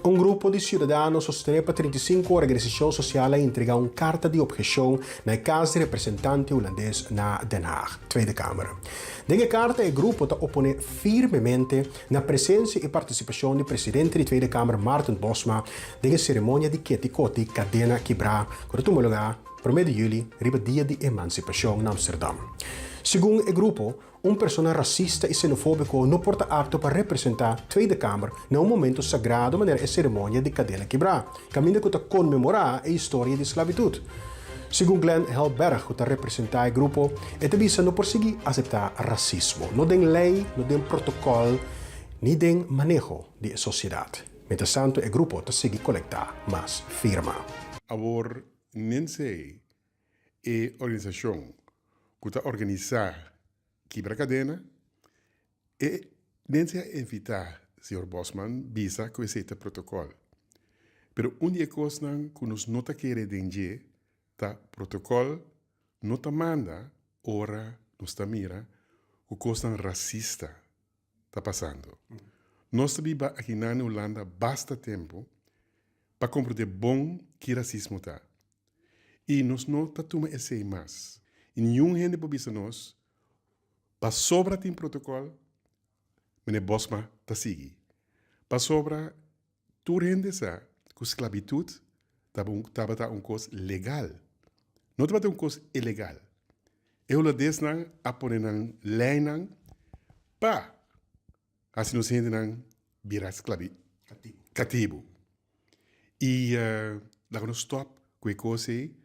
Um grupo de cidadãos sostiene para 35 organização social a entregar uma carta de objeção na casa de representante holandês na Den Haag, Tweede Kamer. Nessa carta, o grupo está opone firmemente na presença e participação do presidente da Tweede Kamer, Maarten Bosma, na cerimônia de Ketikoti Cadena Quebra, que tomou lugar no 1 de julho, no dia de emancipação em Amsterdam. Segundo o grupo, uma pessoa racista e xenofóbico não porta apto para representar a Tweede Kamer num momento sagrado maneira a cerimônia de Cadena Quebra, caminho que comemorar a história de esclavitud. Segundo Glenn Helberg, que representa o grupo, é também não conseguir aceitar racismo, não tem lei, não tem protocolo, nem tem manejo da sociedade. Mientras tanto, o grupo está seguir coletar mais firma. Agora, nem sei, a organização que está organizar quebra cadena e nem sei invitar o Sr. Bosman bisa que esse protocolo. Pero dia coisa que nos nota querer dengue, tá protocolo nota manda ora nos tá mira o coisa racista tá passando. Nós também aqui na Holanda basta tempo para compreender bom que racismo tá. E nós não tá toma esse mais. E nenhum gente para nós, para sobra tem protocolo, mas Bosma tá seguir. Para sobra, tu gente sabe que a esclavitud estava uma coisa legal. Não estava uma coisa ilegal. Eu lá desnan a poner na lei para assim nós gente não virar cativo. E lá nós stop com a coisa que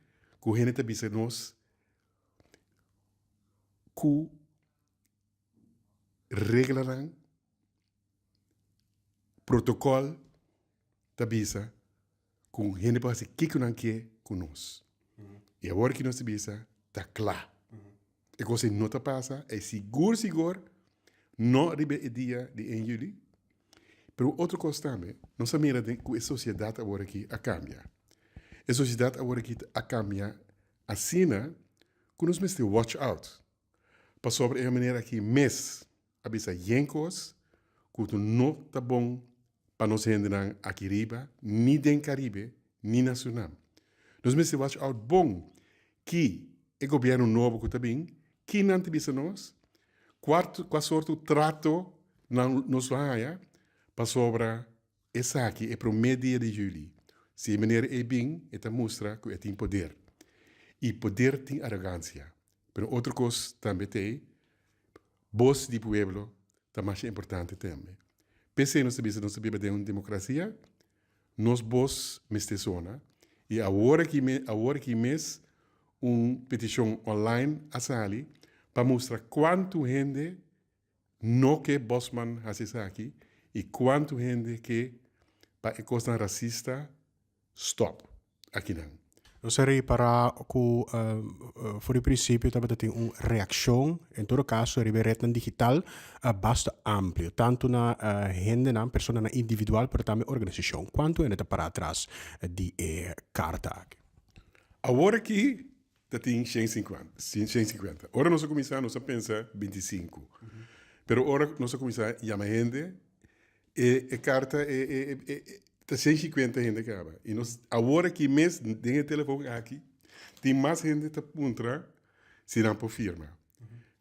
a gente está nós que reglarão protocolo da bisa com gente para se que não quer com nós. E agora que nós bisa tá claro. E coisa não tá passa é seguro não arriba o dia de 1 de julho. Pero outra coisa também, nós mira que a sociedade agora aqui a cambia. A sociedade agora aqui a cambia assim que nós temos que watch out. Para sobre a maneira que mês a bisa yencos que não tá bom para nós render aqui riba, nem den Caribe, nem nacional. Nós temos que watch out bom que o governo novo que também, que não te bisa nós, qual sorte trato nos vai para sobre essa aqui é para o meio dia de julho. Se a maneira é bem, ela mostra que tem poder. E poder tem arrogância. Mas outra coisa também tem, voz do povo é mais importante também. Pese a nós sabemos de uma democracia, nós voz nesta zona, e agora que mês, uma petição online a sali, para mostrar quanto gente não quer Bosman fazer aqui, e quanto gente que para a coisa racista, stop, aqui não. Eu seria para que, por princípio, também tem uma reação, em todo caso, a rede digital basta amplo, tanto na gente, na pessoa na individual, mas também organização. Quanto é para atrás de carta? Agora que tem 150. Agora nós começamos a pensar 25. Mas agora nós começamos a chamar gente, e carta tem 150 gente que acaba. E nós, agora que mês, tem o telefone aqui, tem mais gente que entra, se não por firma.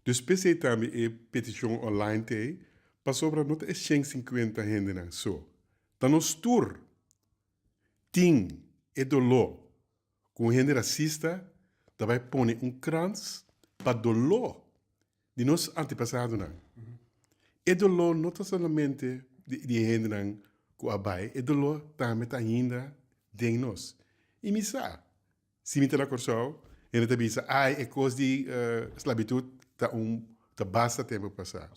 Então, pensei também a petição online tem, para sobrar não é 150 gente não só. Então, nós tour, tem e dolor, com gente racista, vai pôr crans para dolor de nós antepassados. E dolor não é somente de gente não, que abai, e dolor também está ainda de nós. E me sabe, se me está corção, ele está dizendo, é coisa de esclavitud, está basta tempo passar.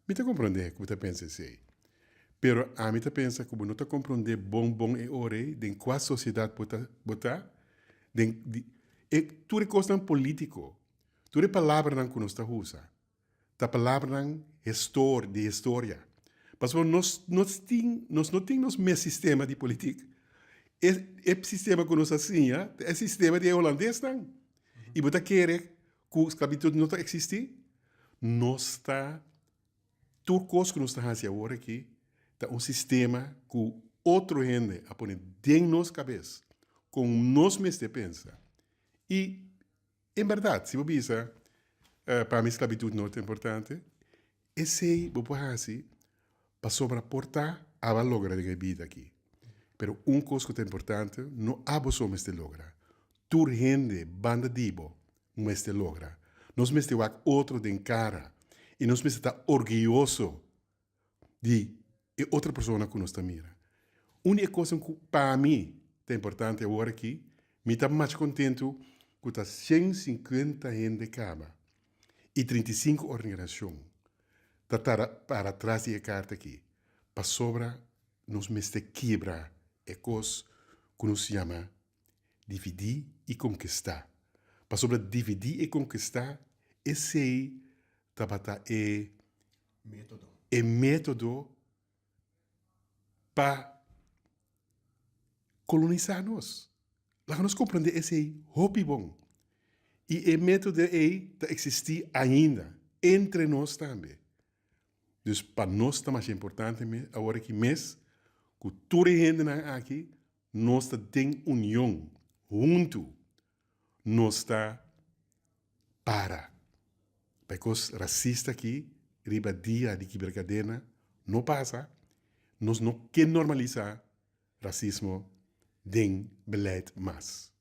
Me está compreender que você pensa assim. Pero a mim está pensa que não está compreender bom e ore de qual sociedade botar, e tudo é coisa político, tudo é palavra não que nós está usa, tá palavra não de história. Mas nós não temos o mesmo sistema de política. É sistema que nós assim, é sistema de holandês não. E você quer que a esclavitud não existe? Nós está tudo coisa que nós está fazendo agora aqui, tá um sistema que outra gente a poner dentro de nossa cabeça, com nós mesmos de pensar. E, em verdade, se você pensa, para mim, a esclavitud não é importante, esse vou pôr assim, para sobreportar a logra de vida aqui. Pero coisa que é importante, não há só este logra. Tur gente, banda dibo, este logra. Nós mesmos temos outro de cara. E nós mesmos estamos orgulhosos de outra pessoa que nos mira. Única coisa que para mim é importante agora aqui, me está mais contento que está 150 gente cama e 35 organizações para trás da carta aqui, para sobra nos mestre quebra é coisa que nos chama dividir e conquistar. Para sobra dividir e conquistar, esse é método para colonizar nós. Lá nós compreender esse hobby bom. E o método existe ainda entre nós também. Então, para nós é mais importante agora que mês, que toda a gente aqui, nós temos união, junto, nós está para. Porque os racistas aqui, riba dia de quebra-cadena, não passa. Nós não queremos normalizar racismo, den beleid mas.